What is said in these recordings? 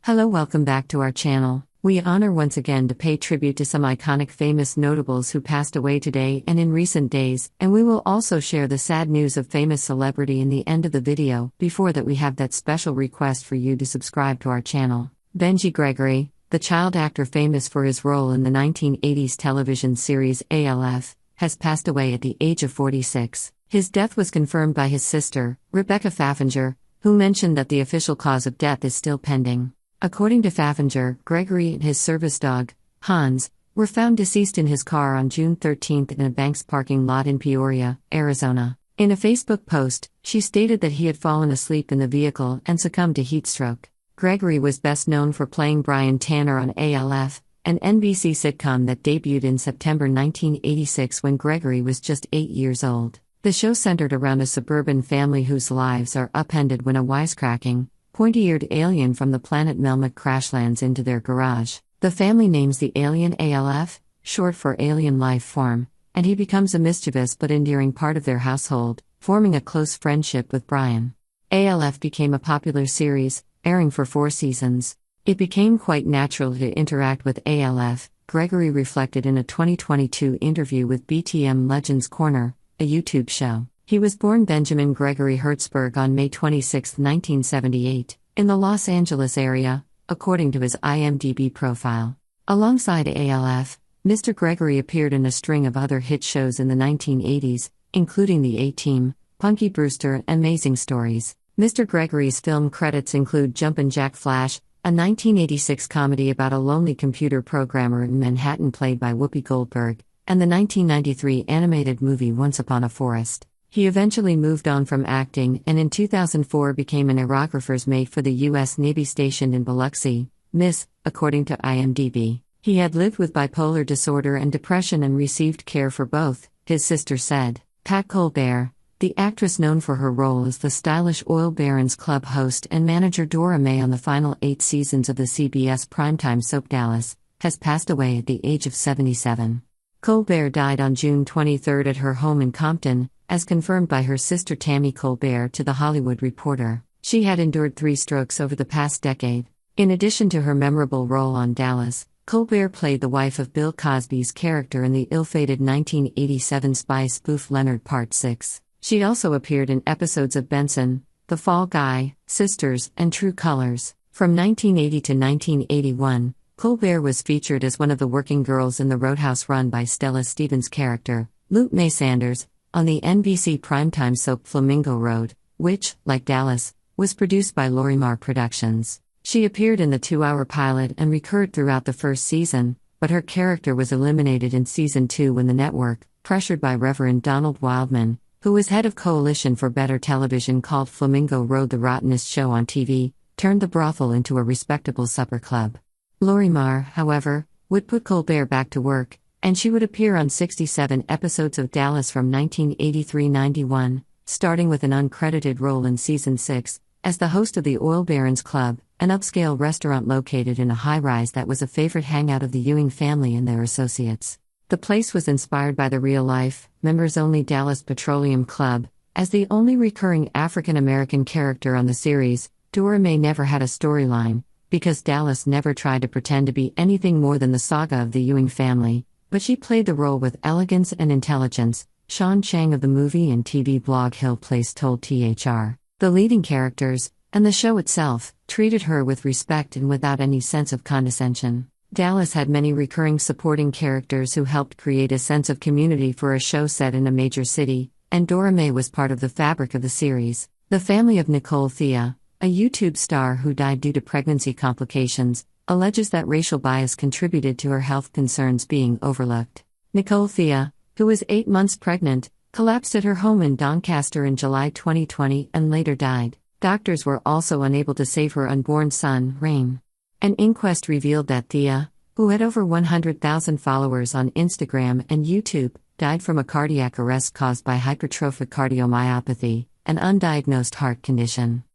Hello, welcome back to our channel. We honor once again to pay tribute to some iconic famous notables who passed away today and in recent days, and we will also share the sad news of famous celebrity in the end of the video. Before that, we have that special request for you to subscribe to our channel. Benji Gregory, the child actor famous for his role in the 1980s television series ALF, has passed away at the age of 46. His death was confirmed by his sister, Rebecca Faffinger, who mentioned that the official cause of death is still pending. According to Faffinger, Gregory and his service dog, Hans, were found deceased in his car on June 13 in a Banks parking lot in Peoria, Arizona. In a Facebook post, she stated that he had fallen asleep in the vehicle and succumbed to heat stroke. Gregory was best known for playing Brian Tanner on ALF, an NBC sitcom that debuted in September 1986 when Gregory was just 8 years old. The show centered around a suburban family whose lives are upended when a wisecracking, pointy-eared alien from the planet Melmac crash lands into their garage. The family names the alien ALF, short for alien life form, and he becomes a mischievous but endearing part of their household, forming a close friendship with Brian. ALF became a popular series, airing for 4 seasons. It became quite natural to interact with ALF, Gregory reflected in a 2022 interview with BTM Legends Corner, a YouTube show. He was born Benjamin Gregory Hertzberg on May 26, 1978, in the Los Angeles area, according to his IMDb profile. Alongside ALF, Mr. Gregory appeared in a string of other hit shows in the 1980s, including The A-Team, Punky Brewster, and Amazing Stories. Mr. Gregory's film credits include Jumpin' Jack Flash, a 1986 comedy about a lonely computer programmer in Manhattan played by Whoopi Goldberg, and the 1993 animated movie Once Upon a Forest. He eventually moved on from acting and in 2004 became an aerographer's mate for the U.S. Navy stationed in Biloxi, Miss, according to IMDb. He had lived with bipolar disorder and depression and received care for both, his sister said. Pat Colbert, the actress known for her role as the stylish Oil Barons Club host and manager Dora May on the final 8 seasons of the CBS primetime soap Dallas, has passed away at the age of 77. Colbert died on June 23 at her home in Compton, as confirmed by her sister Tammy Colbert to The Hollywood Reporter. She had endured 3 strokes over the past decade. In addition to her memorable role on Dallas, Colbert played the wife of Bill Cosby's character in the ill-fated 1987 spy spoof Leonard Part 6. She also appeared in episodes of Benson, The Fall Guy, Sisters, and True Colors. From 1980 to 1981, Colbert was featured as one of the working girls in the Roadhouse run by Stella Stevens' character, Lupe May Sanders, on the NBC primetime soap Flamingo Road, which, like Dallas, was produced by Lorimar Productions. She appeared in the 2-hour pilot and recurred throughout the first season, but her character was eliminated in season 2 when the network, pressured by Reverend Donald Wildman, who was head of Coalition for Better Television called Flamingo Road the rottenest show on TV, turned the brothel into a respectable supper club. Lorimar, however, would put Colbert back to work, and she would appear on 67 episodes of Dallas from 1983-91, starting with an uncredited role in season 6, as the host of the Oil Barons Club, an upscale restaurant located in a high-rise that was a favorite hangout of the Ewing family and their associates. The place was inspired by the real-life, members-only Dallas Petroleum Club. As the only recurring African-American character on the series, Dora May never had a storyline, because Dallas never tried to pretend to be anything more than the saga of the Ewing family, but she played the role with elegance and intelligence, Sean Chang of the movie and TV blog Hill Place told THR. The leading characters, and the show itself, treated her with respect and without any sense of condescension. Dallas had many recurring supporting characters who helped create a sense of community for a show set in a major city, and Dora May was part of the fabric of the series. The family of Nicole Thea, a YouTube star who died due to pregnancy complications, alleges that racial bias contributed to her health concerns being overlooked. Nicole Thea, who was 8 months pregnant, collapsed at her home in Doncaster in July 2020 and later died. Doctors were also unable to save her unborn son, Rain. An inquest revealed that Thea, who had over 100,000 followers on Instagram and YouTube, died from a cardiac arrest caused by hypertrophic cardiomyopathy, an undiagnosed heart condition.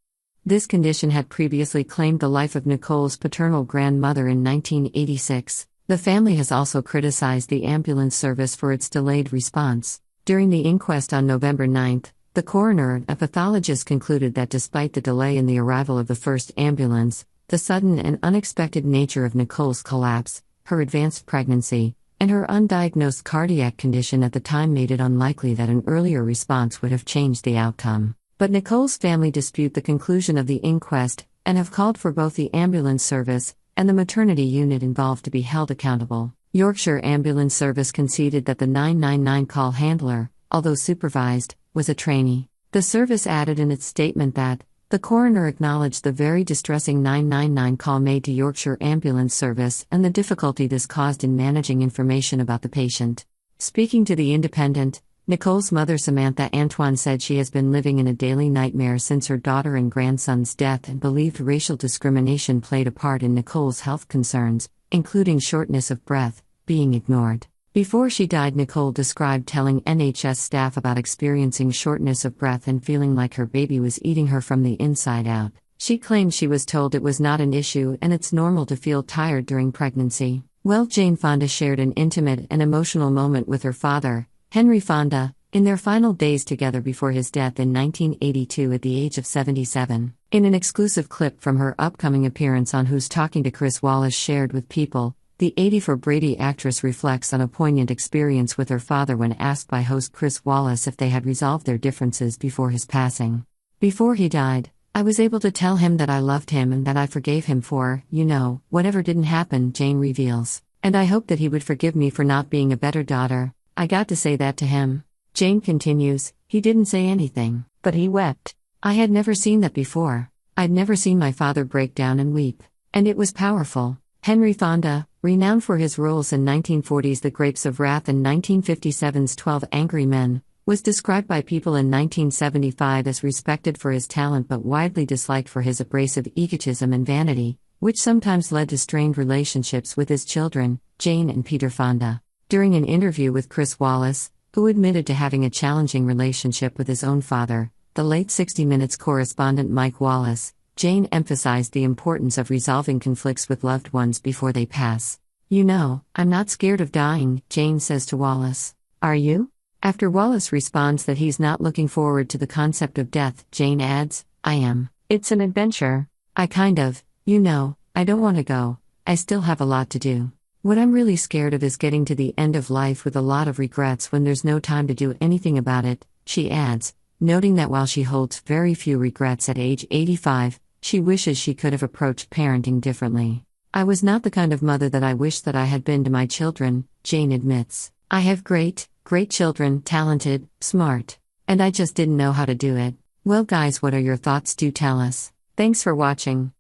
This condition had previously claimed the life of Nicole's paternal grandmother in 1986. The family has also criticized the ambulance service for its delayed response. During the inquest on November 9, the coroner and a pathologist concluded that despite the delay in the arrival of the first ambulance, The sudden and unexpected nature of Nicole's collapse, her advanced pregnancy, and her undiagnosed cardiac condition at the time made it unlikely that an earlier response would have changed the outcome. But Nicole's family dispute the conclusion of the inquest and have called for both the ambulance service and the maternity unit involved to be held accountable. Yorkshire Ambulance Service conceded that the 999 call handler, although supervised, was a trainee. The service added in its statement that the coroner acknowledged the very distressing 999 call made to Yorkshire Ambulance Service and the difficulty this caused in managing information about the patient. Speaking to The Independent, Nicole's mother Samantha Antoine said she has been living in a daily nightmare since her daughter and grandson's death and believed racial discrimination played a part in Nicole's health concerns, including shortness of breath, being ignored. Before she died, Nicole described telling NHS staff about experiencing shortness of breath and feeling like her baby was eating her from the inside out. She claimed she was told it was not an issue and it's normal to feel tired during pregnancy. Well, Jane Fonda shared an intimate and emotional moment with her father, Henry Fonda, in their final days together before his death in 1982 at the age of 77. In an exclusive clip from her upcoming appearance on Who's Talking to Chris Wallace shared with People, the 84 Brady actress reflects on a poignant experience with her father when asked by host Chris Wallace if they had resolved their differences before his passing. "Before he died, I was able to tell him that I loved him and that I forgave him for, whatever didn't happen," Jane reveals. "And I hoped that he would forgive me for not being a better daughter. I got to say that to him." Jane continues, "He didn't say anything, but he wept. I had never seen that before. I'd never seen my father break down and weep. And it was powerful." Henry Fonda, renowned for his roles in 1940's The Grapes of Wrath and 1957's 12 Angry Men, was described by People in 1975 as respected for his talent but widely disliked for his abrasive egotism and vanity, which sometimes led to strained relationships with his children, Jane and Peter Fonda. During an interview with Chris Wallace, who admitted to having a challenging relationship with his own father, the late 60 Minutes correspondent Mike Wallace, Jane emphasized the importance of resolving conflicts with loved ones before they pass. "I'm not scared of dying," Jane says to Wallace. "Are you?" After Wallace responds that he's not looking forward to the concept of death, Jane adds, "I am. It's an adventure. I I don't want to go. I still have a lot to do. What I'm really scared of is getting to the end of life with a lot of regrets when there's no time to do anything about it," she adds, noting that while she holds very few regrets at age 85, she wishes she could have approached parenting differently. "I was not the kind of mother that I wish that I had been to my children," Jane admits. "I have great children, talented, smart. And I just didn't know how to do it." Well guys, what are your thoughts? Do tell us. Thanks for watching.